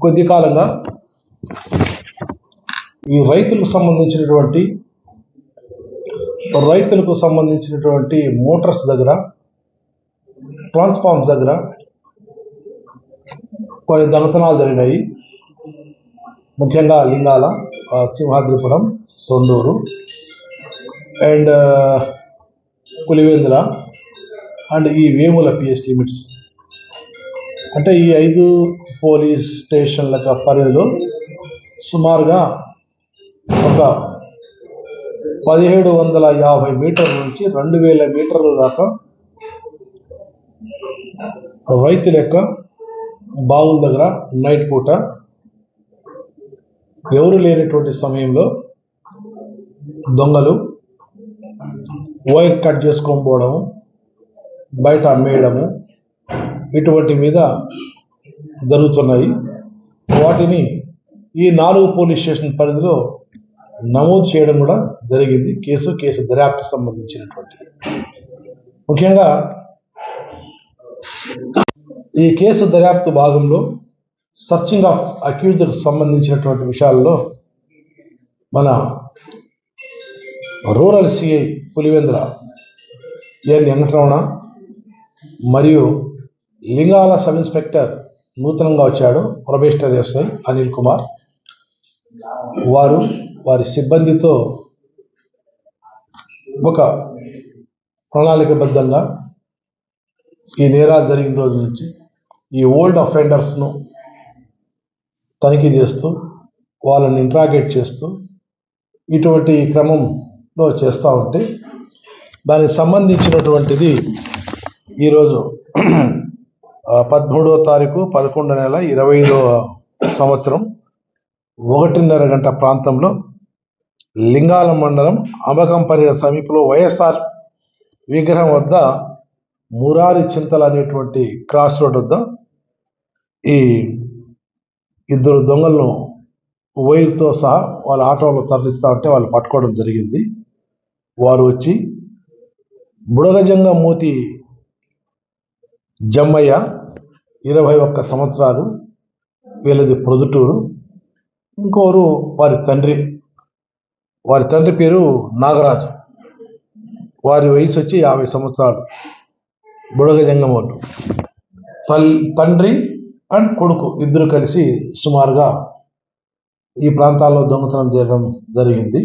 కొద్ది కాలంగా ఈ రైతులకు సంబంధించినటువంటి మోటార్స్ దగ్గర, ట్రాన్స్ఫార్మర్స్ దగ్గర కొన్ని దొంగతనాలు జరిగినాయి. ముఖ్యంగా లింగాల, సింహాద్రిపురం, తొండూరు అండ్ పులివెందుల అండ్ ఈ వేముల పిఎస్ లిమిట్స్, అంటే ఈ 5 పోలీస్ స్టేషన్ల పరిధిలో సుమారుగా ఒక 1750 మీటర్ల నుంచి 2000 మీటర్ల దాకా రైతుల యొక్క బావుల దగ్గర నైట్ పూట ఎవరు లేనటువంటి సమయంలో దొంగలు వైర్ కట్ చేసుకొని పోవడము, బయట అమ్మేయడము ఇటువంటి మీద జరుగుతున్నాయి. వాటిని ఈ 4 పోలీస్ స్టేషన్ పరిధిలో నమోదు చేయడం కూడా జరిగింది. కేసు దర్యాప్తు సంబంధించినటువంటి ముఖ్యంగా ఈ కేసు దర్యాప్తు భాగంలో సర్చింగ్ ఆఫ్ అక్యూజ్డ్ సంబంధించినటువంటి విషయాల్లో మన రూరల్ సిఐ పులివెందుల ఎన్ వెంకటరమణ మరియు లింగాల సబ్ ఇన్స్పెక్టర్ నూతనంగా వచ్చాడు ప్రొబేషనరీ ఎస్ఐ అనిల్ కుమార్, వారి సిబ్బందితో ఒక ప్రణాళికబద్ధంగా ఈ నేరాలు జరిగిన రోజు నుంచి ఈ ఓల్డ్ అఫెండర్స్ను తనిఖీ చేస్తూ వాళ్ళని ఇంట్రాగేట్ చేస్తూ ఇటువంటి క్రమంలో చేస్తూ ఉంటే దానికి సంబంధించినటువంటిది ఈరోజు 13వ తారీఖు 11వ నెల 25వ సంవత్సరం 1:30 గంట ప్రాంతంలో లింగాల మండలం అంబకంపల్లి సమీపంలో వైఎస్ఆర్ విగ్రహం వద్ద మురారి చింతలు అనేటువంటి క్రాస్ రోడ్ వద్ద ఈ 2 దొంగలను వైర్తో సహా వాళ్ళ ఆటోలో తరలిస్తూ ఉంటే వాళ్ళు పట్టుకోవడం జరిగింది. వారు వచ్చి బుడగజంగ మూతి జమ్మయ్య 21 సంవత్సరాలు, వీళ్ళది ప్రొద్దుటూరు, ఇంకోరు వారి తండ్రి పేరు నాగరాజు, వారి వయసు వచ్చి 50 సంవత్సరాలు. బుడగజంగమోళ్ళు తండ్రి అండ్ కొడుకు ఇద్దరు కలిసి సుమారుగా ఈ ప్రాంతాల్లో దొంగతనం చేయడం జరిగింది.